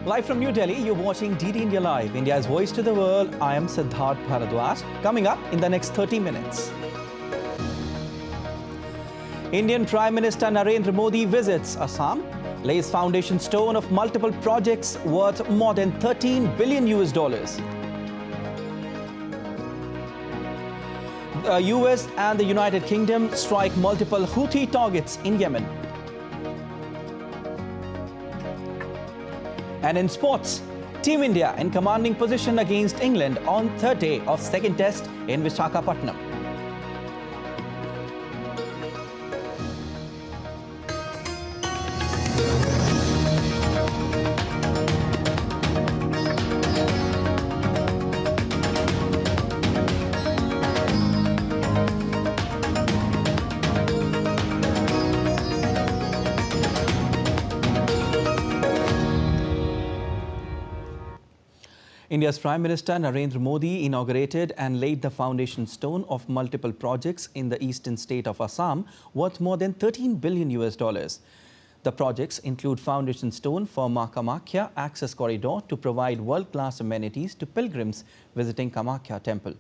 Live from New Delhi, you're watching DD India Live, India's voice to the world. I am Siddharth Bharadwaj. Coming up in the next 30 minutes. Indian Prime Minister Narendra Modi visits Assam, lays foundation stone of multiple projects worth more than $13 billion. The US and the United Kingdom strike multiple Houthi targets in Yemen. And in sports, Team India in commanding position against England on third day of second test in Visakhapatnam. India's Prime Minister Narendra Modi inaugurated and laid the foundation stone of multiple projects in the eastern state of Assam worth more than $13 billion. The projects include foundation stone for Ma Kamakhya access corridor to provide world-class amenities to pilgrims visiting Kamakhya temple.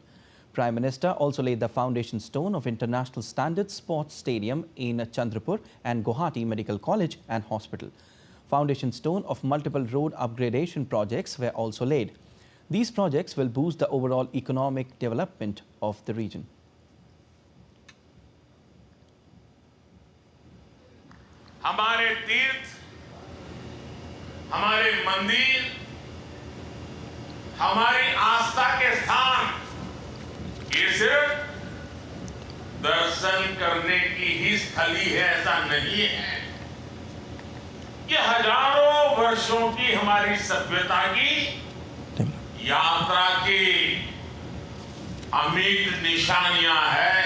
Prime Minister also laid the foundation stone of international standard sports stadium in Chandrapur and Guwahati Medical College and Hospital. Foundation stone of multiple road upgradation projects were also laid. These projects will boost the overall economic development of the region. हमारे तीर्थ, हमारे मंदिर, हमारी आस्था के स्थान ये सिर्फ दर्शन करने की ही स्थली है ऐसा नहीं है। ये हजारों वर्षों की हमारी सभ्यता की यात्रा की अमिट निशानियां हैं।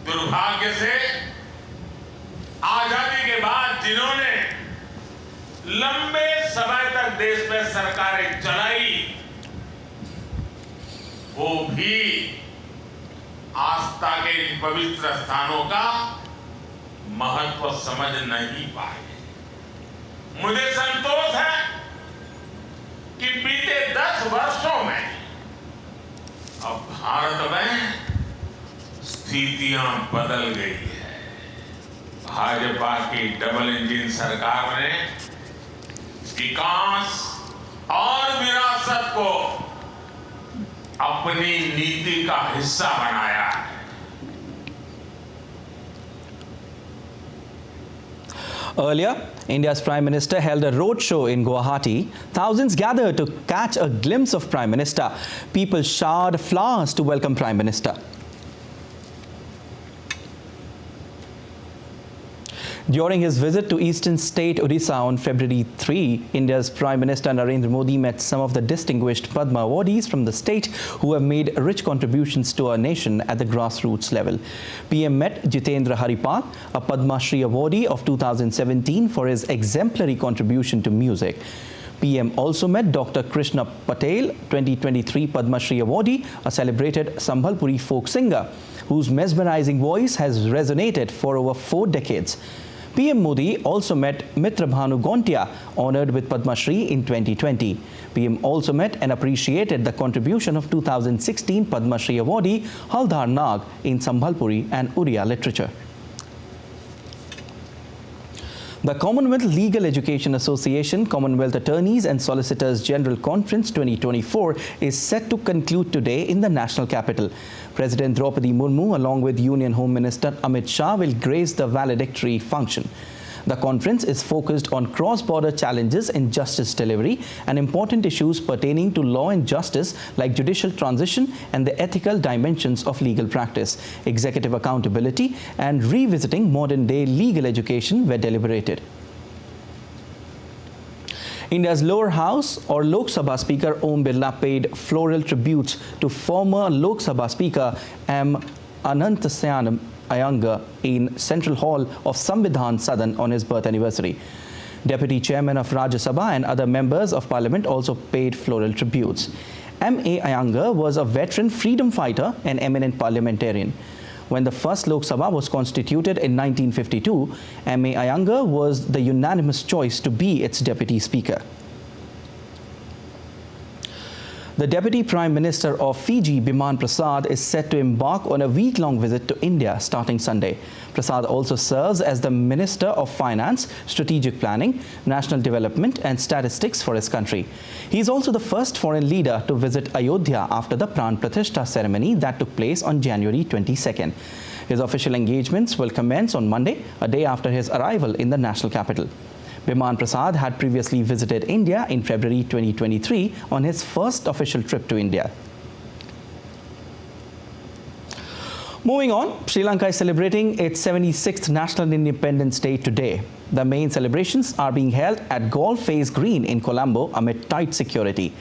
दुर्भाग्य से आजादी के बाद जिन्होंने लंबे समय तक देश में सरकारें चलाई वो भी आस्था के इन पवित्र स्थानों का महत्व समझ नहीं पाए। मुझे संतोष है कि बीते 10 वर्षों में अब भारत में स्थितियां बदल गई है। भाजपा की डबल इंजन सरकार ने विकास और विरासत को अपनी नीति का हिस्सा बनाया है। Earlier, India's Prime Minister held a roadshow in Guwahati. Thousands gathered to catch a glimpse of Prime Minister. People showered flowers to welcome Prime Minister. During his visit to eastern state Odisha on February 3, India's Prime Minister Narendra Modi met some of the distinguished Padma awardees from the state who have made rich contributions to our nation at the grassroots level. PM met Jitendra Haripal, a Padma Shri awardee of 2017 for his exemplary contribution to music. PM also met Dr. Krishna Patel, 2023 Padma Shri awardee, a celebrated Sambhalpuri folk singer whose mesmerizing voice has resonated for over 4 decades. PM Modi also met Mitra Bhanu Gontia, honored with Padma Shri in 2020. PM also met and appreciated the contribution of 2016 Padma Shri awardee Haldar Nag in Sambhalpuri and Uriya literature. The Commonwealth Legal Education Association Commonwealth Attorneys and Solicitors General Conference 2024 is set to conclude today in the national capital. President Draupadi Murmu along with Union Home Minister Amit Shah will grace the valedictory function. The conference is focused on cross-border challenges in justice delivery and important issues pertaining to law and justice like judicial transition and the ethical dimensions of legal practice, executive accountability, and revisiting modern-day legal education were deliberated. India's lower house or Lok Sabha Speaker Om Birla paid floral tributes to former Lok Sabha Speaker M. Anantasayanam Iyengar in Central Hall of Samvidhan Sadan on his birth anniversary. Deputy Chairman of Rajya Sabha and other members of Parliament also paid floral tributes. M.A. Iyengar was a veteran freedom fighter and eminent parliamentarian. When the first Lok Sabha was constituted in 1952, M.A. Iyengar was the unanimous choice to be its deputy speaker. The Deputy Prime Minister of Fiji, Biman Prasad, is set to embark on a week-long visit to India starting Sunday. Prasad also serves as the Minister of Finance, Strategic Planning, National Development and Statistics for his country. He is also the first foreign leader to visit Ayodhya after the Pran Pratishtha ceremony that took place on January 22nd. His official engagements will commence on Monday, a day after his arrival in the national capital. Biman Prasad had previously visited India in February 2023 on his first official trip to India. Moving on, Sri Lanka is celebrating its 76th National Independence Day today. The main celebrations are being held at Golf Face Green in Colombo amid tight security.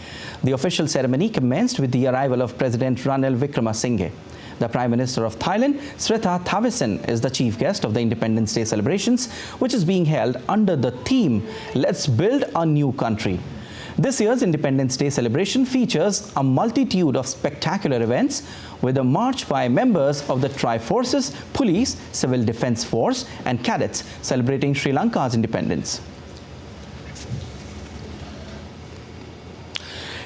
The official ceremony commenced with the arrival of President Ranil Wickremesinghe. The Prime Minister of Thailand, Srettha Thavisin, is the chief guest of the Independence Day celebrations, which is being held under the theme, Let's Build a New Country. This year's Independence Day celebration features a multitude of spectacular events with a march by members of the Tri-Forces, Police, Civil Defence Force and cadets celebrating Sri Lanka's independence.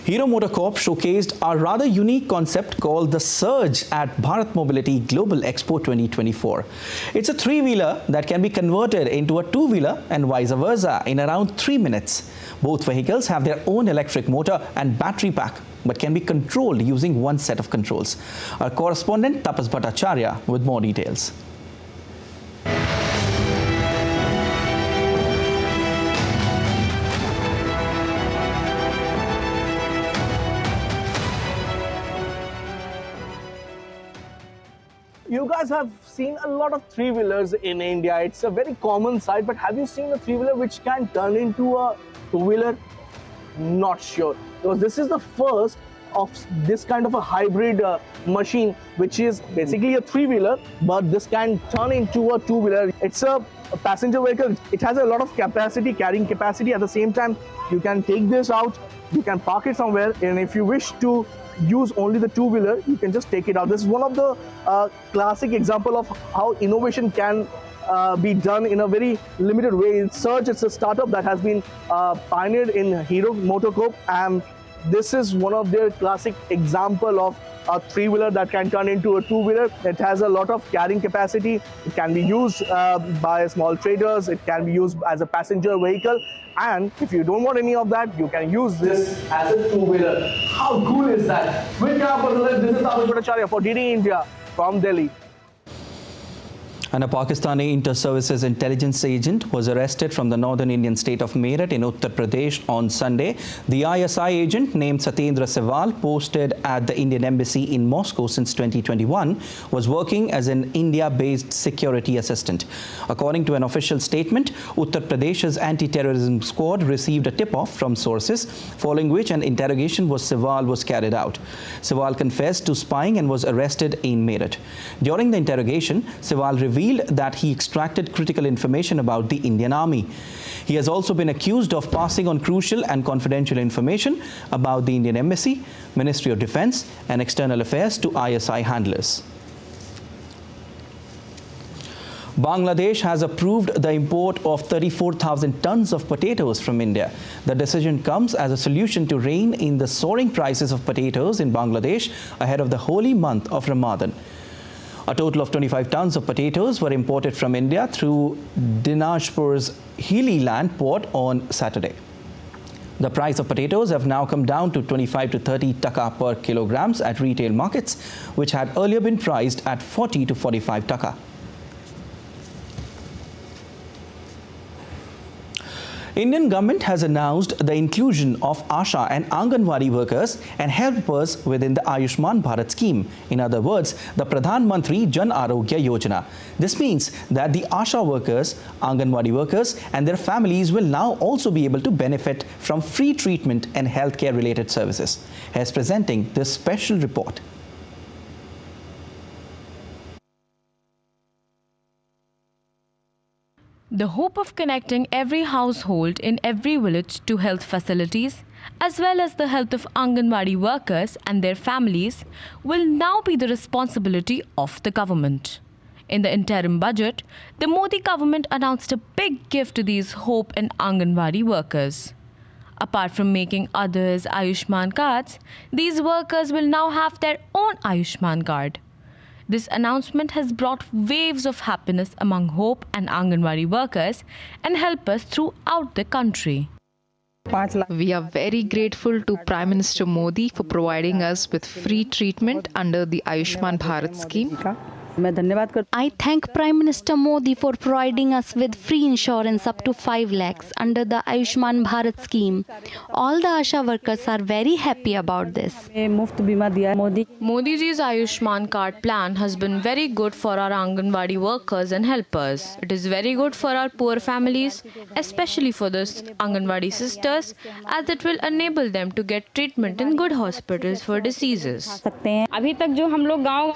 Hero MotoCorp showcased a rather unique concept called the Surge at Bharat Mobility Global Expo 2024. It's a three-wheeler that can be converted into a two-wheeler and vice versa in around 3 minutes. Both vehicles have their own electric motor and battery pack, but can be controlled using one set of controls. Our correspondent Tapas Bhattacharya with more details. You guys have seen a lot of three-wheelers in India. It's a very common sight, but have you seen a three-wheeler which can turn into a two-wheeler? Not sure, because this is the first of this kind of a hybrid machine, which is basically a three-wheeler, but this can turn into a two-wheeler. It's a passenger vehicle. It has a lot of capacity, carrying capacity. At the same time, you can take this out, you can park it somewhere, and if you wish to use only the two-wheeler, you can just take it out. This is one of the classic example of how innovation can be done in a very limited way. Surge, it's a startup that has been pioneered in Hero MotoCorp, and this is one of their classic example of a three-wheeler that can turn into a two-wheeler. It has a lot of carrying capacity. It can be used by small traders. It can be used as a passenger vehicle. And if you don't want any of that, you can use this as a two-wheeler. How cool is that? This is Tapas Bhattacharya for DD India from Delhi. And a Pakistani inter-services intelligence agent was arrested from the northern Indian state of Meerut in Uttar Pradesh on Sunday. The ISI agent named Satyendra Sehwal, posted at the Indian embassy in Moscow since 2021, was working as an India-based security assistant. According to an official statement, Uttar Pradesh's anti-terrorism squad received a tip-off from sources, following which an interrogation was Sehwal was carried out. Sehwal confessed to spying and was arrested in Meerut. During the interrogation, Sehwal revealed that he extracted critical information about the Indian Army. He has also been accused of passing on crucial and confidential information about the Indian Embassy, Ministry of Defence and External Affairs to ISI handlers. Bangladesh has approved the import of 34,000 tons of potatoes from India. The decision comes as a solution to rein in the soaring prices of potatoes in Bangladesh ahead of the holy month of Ramadan. A total of 25 tons of potatoes were imported from India through Dinajpur's Hilli Land port on Saturday. The price of potatoes have now come down to 25 to 30 taka per kilograms at retail markets, which had earlier been priced at 40 to 45 taka. Indian government has announced the inclusion of Asha and Anganwadi workers and helpers within the Ayushman Bharat scheme. In other words, the Pradhan Mantri Jan Arogya Yojana. This means that the Asha workers, Anganwadi workers and their families will now also be able to benefit from free treatment and healthcare related services. Here's presenting this special report. The hope of connecting every household in every village to health facilities as well as the health of Anganwadi workers and their families, will now be the responsibility of the government. In the interim budget, the Modi government announced a big gift to these Hope and Anganwadi workers. Apart from making others Ayushman cards, these workers will now have their own Ayushman card. This announcement has brought waves of happiness among Hope and Anganwadi workers and helpers throughout the country. We are very grateful to Prime Minister Modi for providing us with free treatment under the Ayushman Bharat scheme. I thank Prime Minister Modi for providing us with free insurance up to 5 lakhs under the Ayushman Bharat scheme. All the Asha workers are very happy about this. Modi's Ayushman card plan has been very good for our Anganwadi workers and helpers. It is very good for our poor families, especially for the Anganwadi sisters, as it will enable them to get treatment in good hospitals for diseases.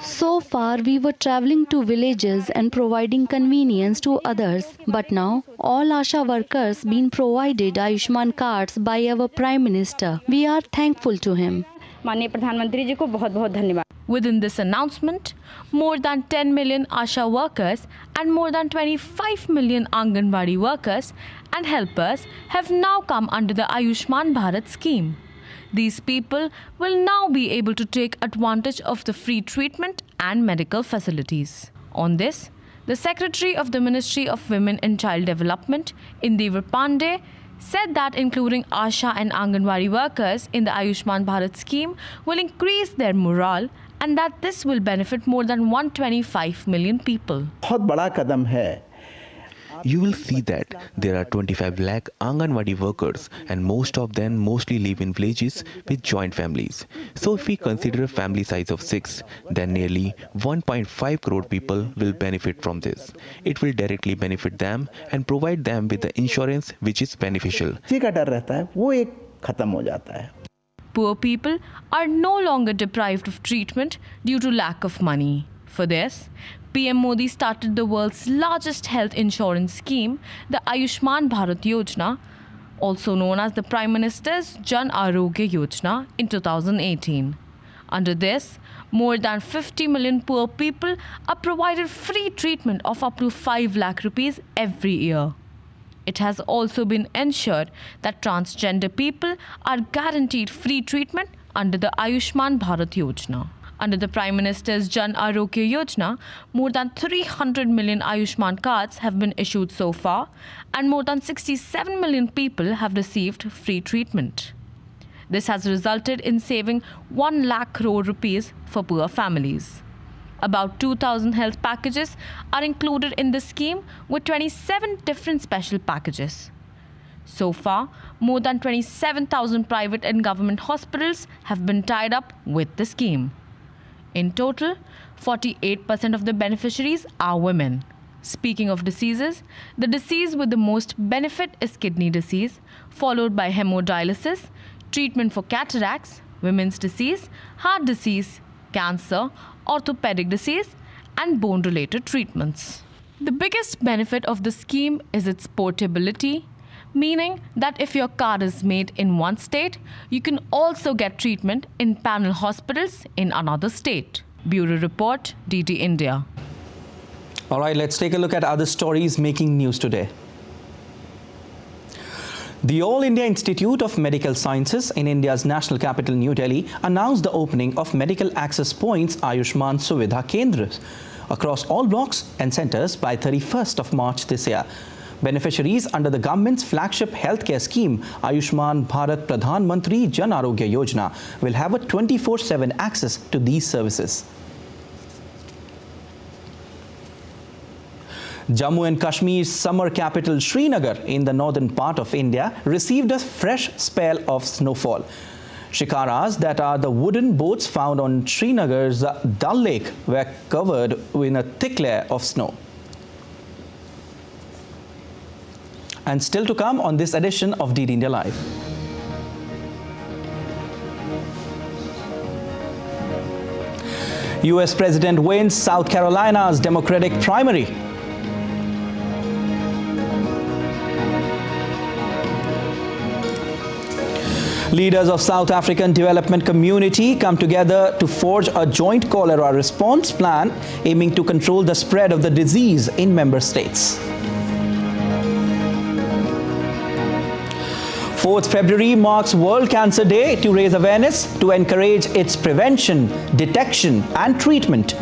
So far, we were traveling to villages and providing convenience to others. But now, all Asha workers being provided Ayushman cards by our Prime Minister. We are thankful to him. Within this announcement, more than 10 million Asha workers and more than 25 million Anganwadi workers and helpers have now come under the Ayushman Bharat scheme. These people will now be able to take advantage of the free treatment and medical facilities. On this, the Secretary of the Ministry of Women and Child Development, Indivar Pandey, said that including Asha and Anganwadi workers in the Ayushman Bharat scheme will increase their morale and that this will benefit more than 125 million people. You will see that there are 25 lakh Anganwadi workers and most of them mostly live in villages with joint families. So if we consider a family size of 6, then nearly 1.5 crore people will benefit from this. It will directly benefit them and provide them with the insurance which is beneficial. Poor people are no longer deprived of treatment due to lack of money. For this, PM Modi started the world's largest health insurance scheme, the Ayushman Bharat Yojana, also known as the Prime Minister's Jan Arogya Yojana, in 2018. Under this, more than 50 million poor people are provided free treatment of up to 5 lakh rupees every year. It has also been ensured that transgender people are guaranteed free treatment under the Ayushman Bharat Yojana. Under the Prime Minister's Jan Arogya Yojana, more than 300 million Ayushman cards have been issued so far and more than 67 million people have received free treatment. This has resulted in saving 1 lakh crore rupees for poor families. About 2,000 health packages are included in the scheme with 27 different special packages. So far, more than 27,000 private and government hospitals have been tied up with the scheme. In total, 48% of the beneficiaries are women. Speaking of diseases, the disease with the most benefit is kidney disease, followed by hemodialysis, treatment for cataracts, women's disease, heart disease, cancer, orthopedic disease, and bone-related treatments. The biggest benefit of the scheme is its portability, meaning that if your card is made in one state, you can also get treatment in panel hospitals in another state. Bureau Report, DD India. All right, let's take a look at other stories making news today. The All India Institute of Medical Sciences in India's national capital, New Delhi, announced the opening of medical access points Ayushman Suvidha Kendras across all blocks and centers by 31st of March this year. Beneficiaries under the government's flagship healthcare scheme, Ayushman Bharat Pradhan Mantri Jan Arogya Yojana, will have a 24/7 access to these services. Jammu and Kashmir's summer capital Srinagar in the northern part of India received a fresh spell of snowfall. Shikaras, that are the wooden boats found on Srinagar's Dal Lake, were covered in a thick layer of snow. And still to come on this edition of DD India Live. US President wins South Carolina's Democratic primary. Leaders of South African Development Community come together to forge a joint cholera response plan aiming to control the spread of the disease in member states. 4th February marks World Cancer Day to raise awareness to encourage its prevention, detection and treatment.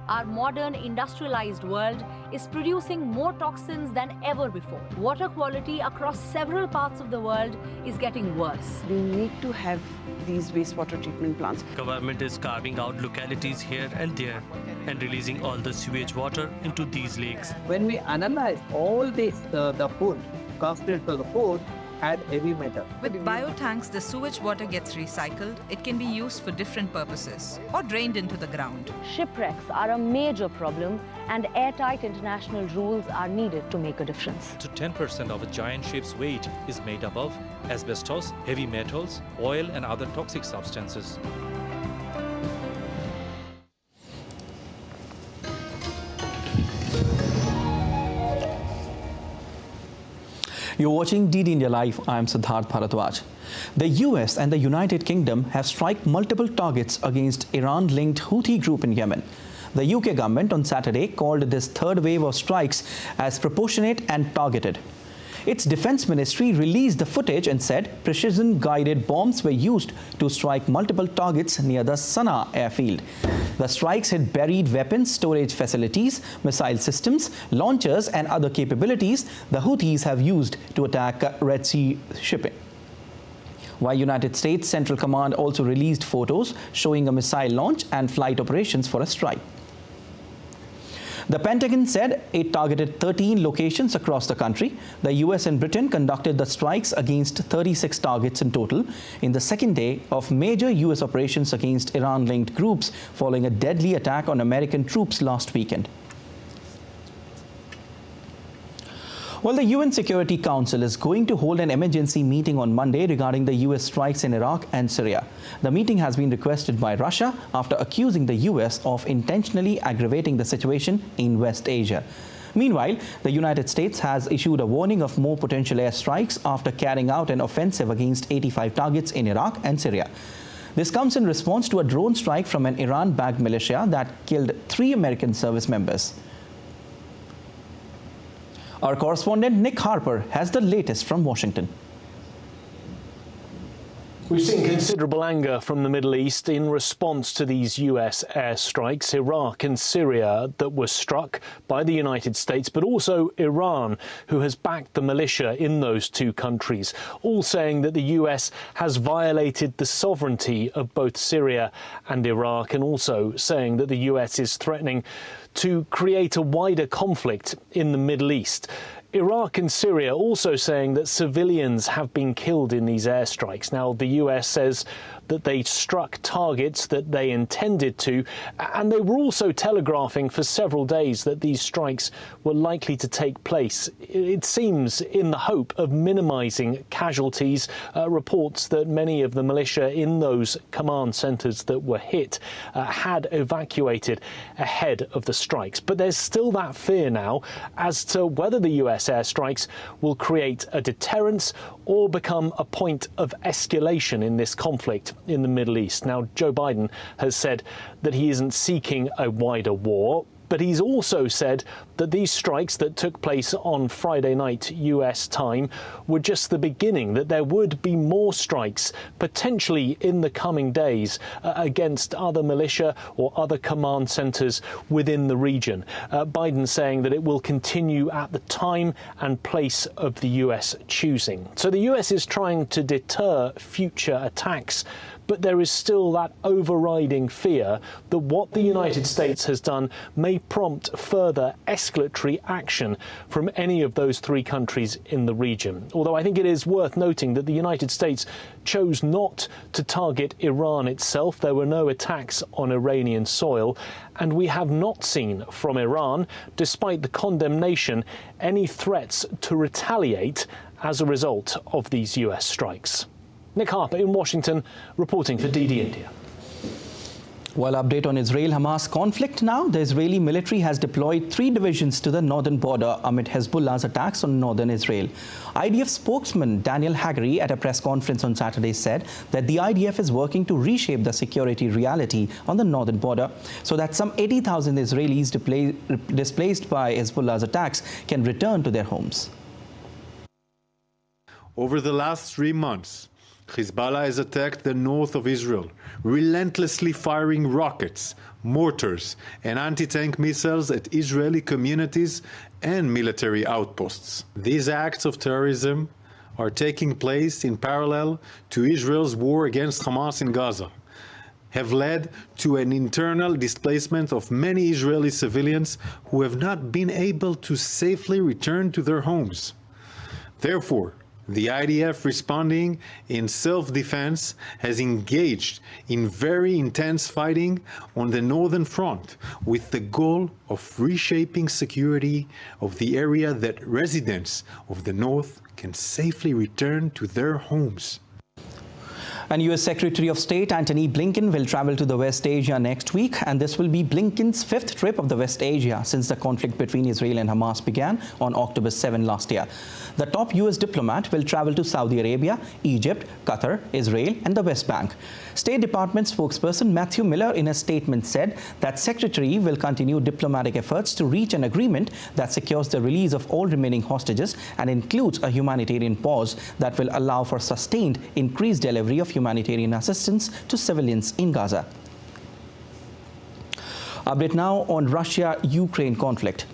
Our modern industrialized world is producing more toxins than ever before. Water quality across several parts of the world is getting worse. We need to have these wastewater treatment plants. Government is carving out localities here and there and releasing all the sewage water into these lakes. When we analyze all this, the food, concentrate for the food, had heavy metal. With biotanks, the sewage water gets recycled. It can be used for different purposes or drained into the ground. Shipwrecks are a major problem and airtight international rules are needed to make a difference. To 10% of a giant ship's weight is made up of asbestos, heavy metals, oil and other toxic substances. You're watching DD India Live. I am Siddharth Bharadwaj. The US and the United Kingdom have struck multiple targets against Iran-linked Houthi group in Yemen. The UK government on Saturday called this third wave of strikes as proportionate and targeted. Its defense ministry released the footage and said precision-guided bombs were used to strike multiple targets near the Sana'a airfield. The strikes hit buried weapons storage facilities, missile systems, launchers and other capabilities the Houthis have used to attack Red Sea shipping. While United States Central Command also released photos showing a missile launch and flight operations for a strike. The Pentagon said it targeted 13 locations across the country. The US and Britain conducted the strikes against 36 targets in total in the second day of major US operations against Iran-linked groups following a deadly attack on American troops last weekend. Well, the UN Security Council is going to hold an emergency meeting on Monday regarding the US strikes in Iraq and Syria. The meeting has been requested by Russia after accusing the US of intentionally aggravating the situation in West Asia. Meanwhile, the United States has issued a warning of more potential airstrikes after carrying out an offensive against 85 targets in Iraq and Syria. This comes in response to a drone strike from an Iran-backed militia that killed 3 American service members. Our correspondent Nick Harper has the latest from Washington. We've seen considerable anger from the Middle East in response to these US airstrikes, Iraq and Syria, that were struck by the United States, but also Iran, who has backed the militia in those two countries, all saying that the US has violated the sovereignty of both Syria and Iraq, and also saying that the US is threatening to create a wider conflict in the Middle East. Iraq and Syria also saying that civilians have been killed in these airstrikes. Now, the US says that they struck targets that they intended to, and they were also telegraphing for several days that these strikes were likely to take place. It seems in the hope of minimizing casualties. Reports that many of the militia in those command centers that were hit had evacuated ahead of the strikes. But there's still that fear now as to whether the US airstrikes will create a deterrence or become a point of escalation in this conflict in the Middle East. Now, Joe Biden has said that he isn't seeking a wider war, but he's also said that these strikes that took place on Friday night US time were just the beginning, that there would be more strikes potentially in the coming days against other militia or other command centers within the region. Biden saying that it will continue at the time and place of the US choosing. So the US is trying to deter future attacks, but there is still that overriding fear that what the United States has done may prompt further escalatory action from any of those three countries in the region. Although I think it is worth noting that the United States chose not to target Iran itself. There were no attacks on Iranian soil, and we have not seen from Iran, despite the condemnation, any threats to retaliate as a result of these US strikes. Nick Harper in Washington, reporting for DD India. Well, update on Israel-Hamas conflict now. The Israeli military has deployed 3 divisions to the northern border amid Hezbollah's attacks on northern Israel. IDF spokesman Daniel Hagari at a press conference on Saturday said that the IDF is working to reshape the security reality on the northern border so that some 80,000 Israelis displaced by Hezbollah's attacks can return to their homes. Over the last 3 months, Hezbollah has attacked the north of Israel, relentlessly firing rockets, mortars, and anti-tank missiles at Israeli communities and military outposts. These acts of terrorism are taking place in parallel to Israel's war against Hamas in Gaza, have led to an internal displacement of many Israeli civilians who have not been able to safely return to their homes. Therefore, the IDF, responding in self-defense, has engaged in very intense fighting on the northern front with the goal of reshaping security of the area that residents of the north can safely return to their homes. And U.S. Secretary of State Antony Blinken will travel to the West Asia next week, and this will be Blinken's 5th trip of the West Asia since the conflict between Israel and Hamas began on October 7 last year. The top U.S. diplomat will travel to Saudi Arabia, Egypt, Qatar, Israel and the West Bank. State Department spokesperson Matthew Miller in a statement said that Secretary will continue diplomatic efforts to reach an agreement that secures the release of all remaining hostages and includes a humanitarian pause that will allow for sustained increased delivery of humanitarian assistance to civilians in Gaza. Update now on Russia-Ukraine conflict.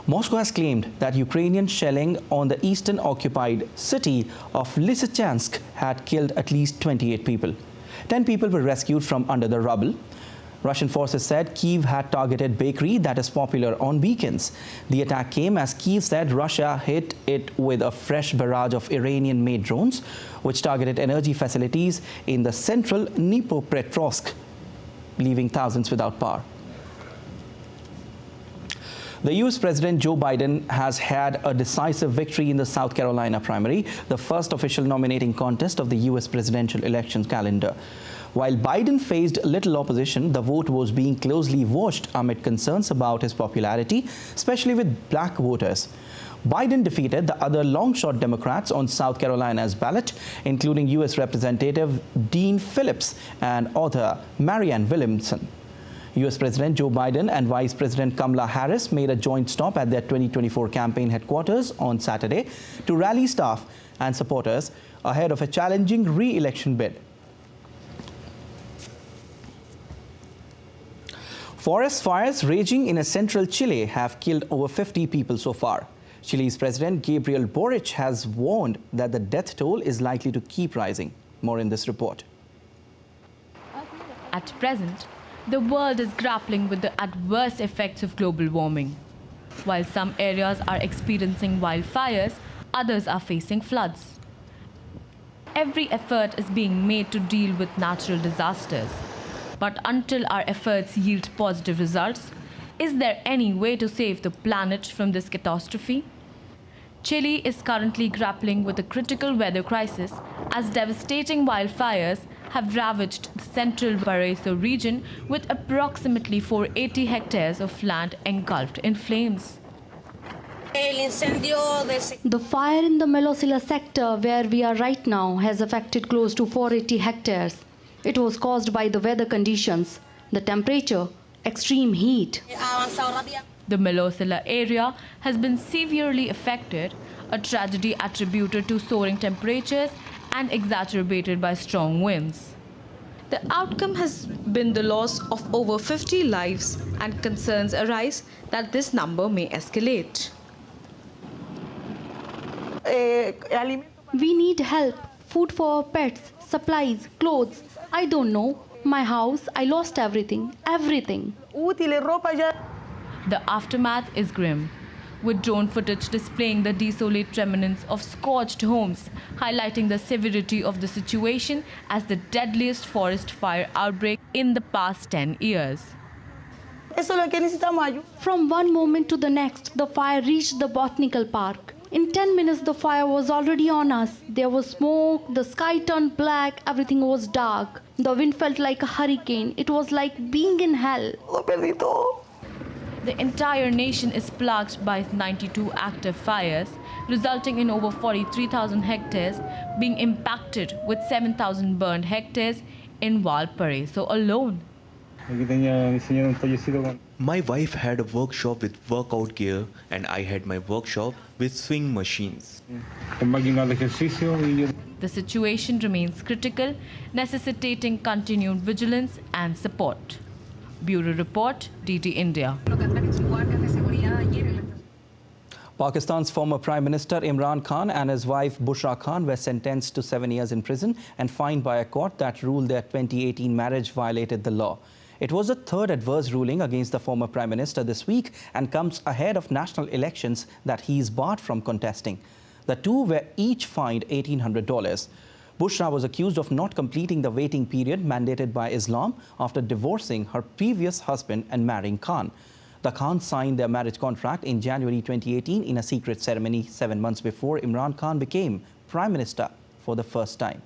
Moscow has claimed that Ukrainian shelling on the eastern occupied city of Lysychansk had killed at least 28 people. 10 people were rescued from under the rubble. Russian forces said Kyiv had targeted bakery that is popular on weekends. The attack came as Kyiv said Russia hit it with a fresh barrage of Iranian-made drones, which targeted energy facilities in the central Dnipropetrovsk, leaving thousands without power. The U.S. President Joe Biden has had a decisive victory in the South Carolina primary, the first official nominating contest of the U.S. presidential election calendar. While Biden faced little opposition, the vote was being closely watched amid concerns about his popularity, especially with black voters. Biden defeated the other long-shot Democrats on South Carolina's ballot, including U.S. Representative Dean Phillips and author Marianne Williamson. U.S. President Joe Biden and Vice President Kamala Harris made a joint stop at their 2024 campaign headquarters on Saturday to rally staff and supporters ahead of a challenging re-election bid. Forest fires raging in central Chile have killed over 50 people so far. Chile's President Gabriel Boric has warned that the death toll is likely to keep rising. More in this report. At present, the world is grappling with the adverse effects of global warming. While some areas are experiencing wildfires, others are facing floods. Every effort is being made to deal with natural disasters. But until our efforts yield positive results, is there any way to save the planet from this catastrophe? Chile is currently grappling with a critical weather crisis as devastating wildfires have ravaged the central Valparaiso region with approximately 480 hectares of land engulfed in flames. The fire in the Melosilla sector where we are right now has affected close to 480 hectares. It was caused by the weather conditions, the temperature, extreme heat. The Melosilla area has been severely affected, a tragedy attributed to soaring temperatures and exacerbated by strong winds. The outcome has been the loss of over 50 lives, and concerns arise that this number may escalate. We need help, food for our pets, supplies, clothes. I don't know. My house, I lost everything, everything. The aftermath is grim, with drone footage displaying the desolate remnants of scorched homes, highlighting the severity of the situation as the deadliest forest fire outbreak in the past 10 years. From one moment to the next, the fire reached the botanical park. In 10 minutes, the fire was already on us. There was smoke, the sky turned black, everything was dark. The wind felt like a hurricane. It was like being in hell. The entire nation is plagued by 92 active fires, resulting in over 43,000 hectares being impacted, with 7,000 burned hectares in Valparaiso alone. My wife had a workshop with workout gear and I had my workshop with swing machines. The situation remains critical, necessitating continued vigilance and support. Bureau Report, DT India. Pakistan's former Prime Minister Imran Khan and his wife Bushra Khan were sentenced to 7 years in prison and fined by a court that ruled their 2018 marriage violated the law. It was the third adverse ruling against the former Prime Minister this week and comes ahead of national elections that he is barred from contesting. The two were each fined $1,800. Bushra was accused of not completing the waiting period mandated by Islam after divorcing her previous husband and marrying Khan. The Khans signed their marriage contract in January 2018 in a secret ceremony 7 months before Imran Khan became Prime Minister for the first time.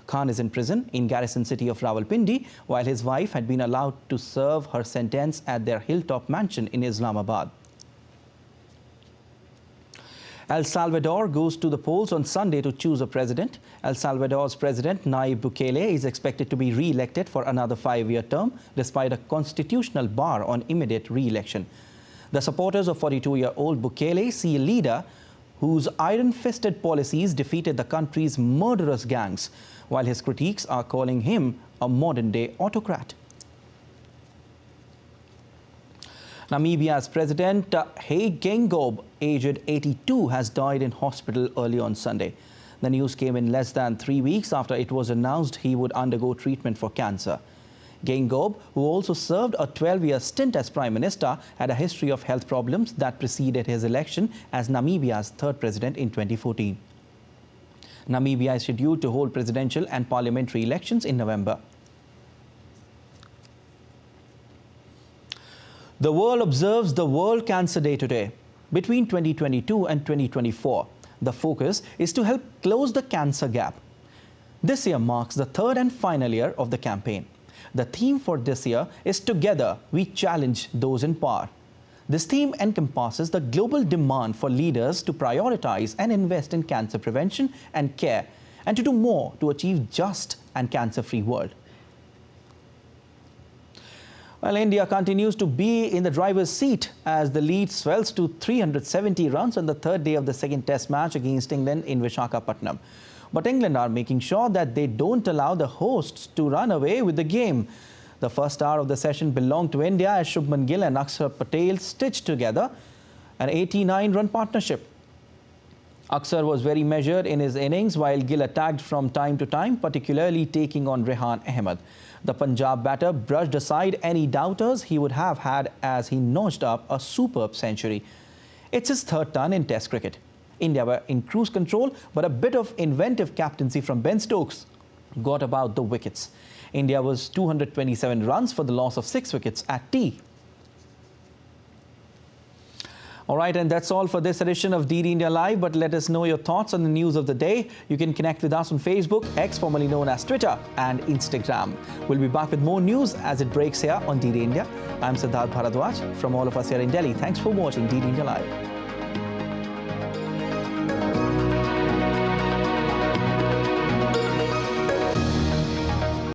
Khan is in prison in garrison city of Rawalpindi, while his wife had been allowed to serve her sentence at their hilltop mansion in Islamabad. El Salvador goes to the polls on Sunday to choose a president. El Salvador's president, Nayib Bukele, is expected to be re-elected for another 5-year term, despite a constitutional bar on immediate re-election. The supporters of 42-year-old Bukele see a leader whose iron-fisted policies defeated the country's murderous gangs, while his critics are calling him a modern-day autocrat. Namibia's President Hage Geingob, aged 82, has died in hospital early on Sunday. The news came in less than 3 weeks after it was announced he would undergo treatment for cancer. Geingob, who also served a 12-year stint as Prime Minister, had a history of health problems that preceded his election as Namibia's third president in 2014. Namibia is scheduled to hold presidential and parliamentary elections in November. The world observes the World Cancer Day today. Between 2022 and 2024, the focus is to help close the cancer gap. This year marks the third and final year of the campaign. The theme for this year is Together We Challenge Those in Power. This theme encompasses the global demand for leaders to prioritize and invest in cancer prevention and care, and to do more to achieve just and cancer-free world. Well, India continues to be in the driver's seat as the lead swells to 370 runs on the third day of the second test match against England in Visakhapatnam. But England are making sure that they don't allow the hosts to run away with the game. The first hour of the session belonged to India as Shubman Gill and Akshar Patel stitched together an 89-run partnership. Akshar was very measured in his innings while Gill attacked from time to time, particularly taking on Rehan Ahmed. The Punjab batter brushed aside any doubters he would have had as he notched up a superb century. It's his third ton in Test cricket. India were in cruise control, but a bit of inventive captaincy from Ben Stokes got about the wickets. India was 227 runs for the loss of 6 wickets at tea. All right, and that's all for this edition of DD India Live, but let us know your thoughts on the news of the day. You can connect with us on Facebook, X formerly known as Twitter, and Instagram. We'll be back with more news as it breaks here on DD India. I'm Siddharth Bharadwaj. From all of us here in Delhi, thanks for watching DD India Live.